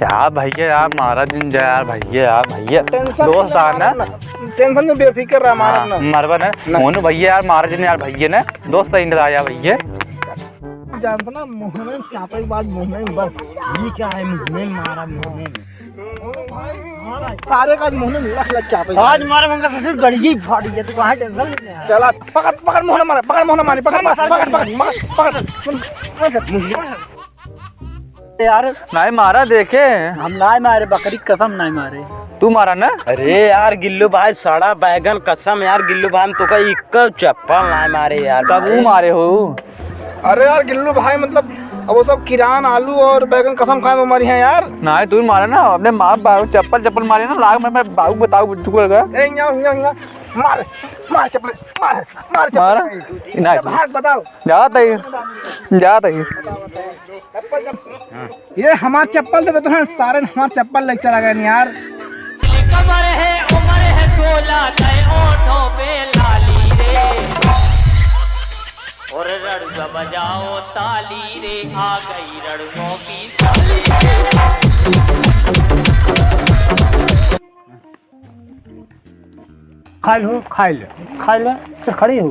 यार भैया यार मारा दिन जा यार भैया दोस्त आना टेंशन में बेफिक्र रहा मारा मरवा ना मोनू भैया यार मारा दिन यार भैया ने दोस्त सही नहीं आया भैया जानता ना मुंह में चापे के बाद मुंह में बस ये क्या है मुंह में मारा मुंह में सारे का मुंह में लग चापे आज मारा मंगा ससुर गड़गी फाड़ी है तू कहां टेंशन लेने आया चला पकड़ मुंह मारे पकड़ मुंह मारी पकड़ यार नहीं मारा देखे हम नहीं मारे बकरी कसम नहीं मारे तू मारा ना अरे यार गिल्लू भाई सड़ा बैगन कसम यार गिल्लू भाई तो का एक चप्पल नहीं मारे यार कब वो मारे हो अरे यार गिल्लू भाई मतलब अब वो सब किरान आलू और बैगन कसम खाए हमारी हैं यार नहीं तू मारा ना अपने माँ बाबू चप्पल मारे ना लाग मैं बाबू बताऊ तुझको लगा मार चप्पल मार मारा नहीं हाथ बताओ जाता ही ये हमारा चप्पल तो तुम्हें सारे हमारा चप्पल लेके चला गया यार कमर है उम्र है 16 नए ओठों पे लाली रे और रड़ुआ बजाओ ताली रे आ गई रड़ुओं की साली खा ले फिर खड़ी हो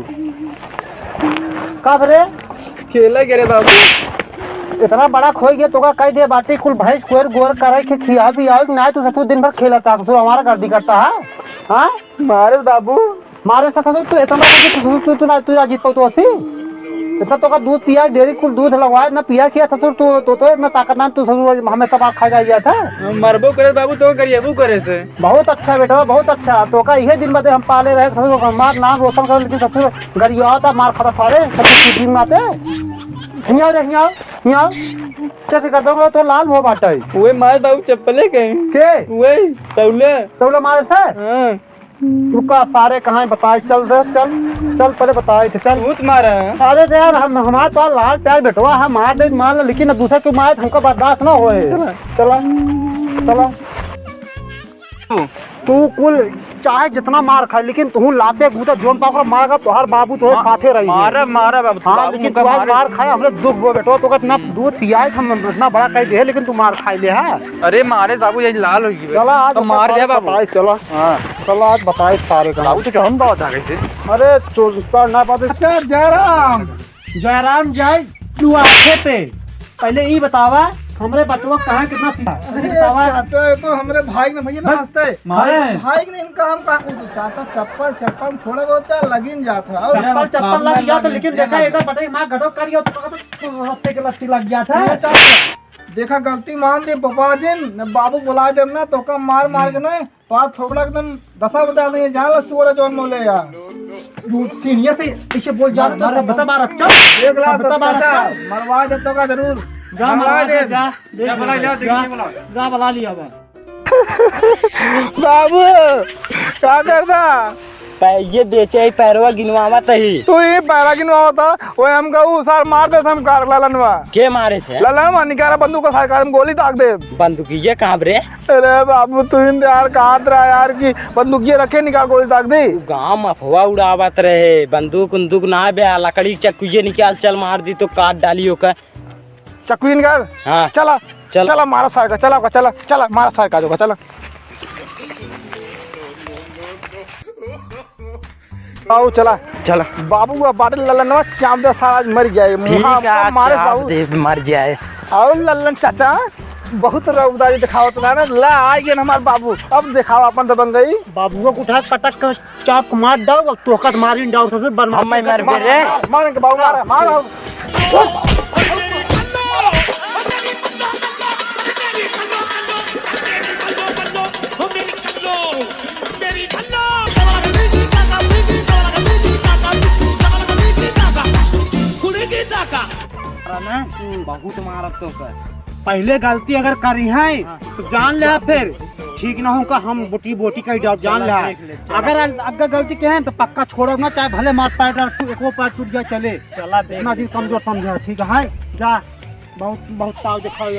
कब रे खेला गिरे बाबू इतना बड़ा खोई गया तो का कह दे बाटी कुल भैंस कोर गोर करे के खिया भी आओ ना तू सब दिन भर खेलता तू हमारा गर्दी करता है हां मारे बाबू मारे साथ तू इतना तू जीत पाऊ तो असी इतना तो का दूध पिया डेरी कुल दूध लगवाए ना पिया किया ससुर तो इतना ताकत ना तू ससुर हमें सब खा गया था मरबो करे बाबू तो करिए वो करे से बहुत अच्छा बेटा बहुत अच्छा तो का यही दिन बदे हम पाले रहे ससुर हमार नाम रोशन कर लेकिन ससुर गरिया था मार खाता सारे सब दिन में आते हिया रे हिया कैसे कर दोगे तो लाल हो बाटा है ओए मार बाबू चप्पले के ओए तौले मारे से हां रुका सारे कहाँ बताए चल पहले बताए थे चल भूत मारा अरे यार हम हमारे पास लाल प्यार बेटवा है मार दे मार लेकिन दूसरे के मार हमको बर्दाश्त ना होए चला तू कुल चाहे जितना मार खाए लेकिन तू लाते गुदा जोन पाकर मारेगा तोहार बाबू तो खाते रही मारा बाबू हाँ लेकिन तू मार खाए हमने दुख वो बेटो तो इतना दूध पियाए हम इतना बड़ा कह दे लेकिन तू मार खाए ले है अरे मारे बाबू यही लाल होगी चला आज तो मार दिया बाबू चला चला आज बताए सारे का बाबू तो चढ़न बहुत आ कैसे अरे तो ना पाते जयराम जय तू आखे पे पहले ये बतावा हमरे बचवा कहाँ कितना बतावा अच्छा तो हमरे भाई ने भैया नाचते भाई ने इनका हम चाहता चप्पल थोड़ा बहुत लगिन जाता है चप्पल लग गया था लेकिन देखा इधर बटे मां गडो कर गया तो हफ्ते के लत्ती लग गया था देखा गलती मान दे पापा जिन बाबू बुला दे ना तो का मार के ना पास थोड़ा एकदम दशा बता दे जहां लस्तोरा जोन मोले यार झूठ सीनियर से इसे बोल जा बता बार अच्छा एक लाख बता बार मरवा दे तो का जरूर जा मरवा दे जा बुला लिया बाबू क्या करता ये बेचे पैरवा गिनवावा तही तू ये पैरा गिनवा था वो हम कहू सर मार दे हम कार ललनवा के मारे से ललन निकारा बंदूक का सरकार में गोली दाग दे बंदूकिये कहाँ रे अरे बाबू तू यार कहा रहा यार की बंदूकिये रखे निकाल गोली दाग दे गाँव में अफवाह उड़ावत रहे बंदूक ना बे लकड़ी चक्कुये निकाल चल मार दी तो काट डाली होकर चक्कू निकाल हाँ चला मारा सार का चला मारा सार का चला आओ चला बाबू का बाटल ललन चाप दे सारा मर जाए मारे बाबू मर जाए आओ ललन चाचा बहुत रौदारी दिखाओ तो ना ला आ गए हमारे बाबू अब दिखाओ अपन दबंग गई बाबू को उठा पटक कर चाप मार दो तो कट मारी डाउ तो बन मर रे मार के बाबू मार बहुत मारत तो कर पहले गलती अगर करी है तो जान ले फिर ठीक ना होगा हम बोटी का जान ले अगर गलती के हैं तो पक्का छोड़ो ना चाहे भले मार पैर एको पैर टूट जाए चले चला देखना कमजोर समझे ठीक है जा बहुत ताव दिखाओ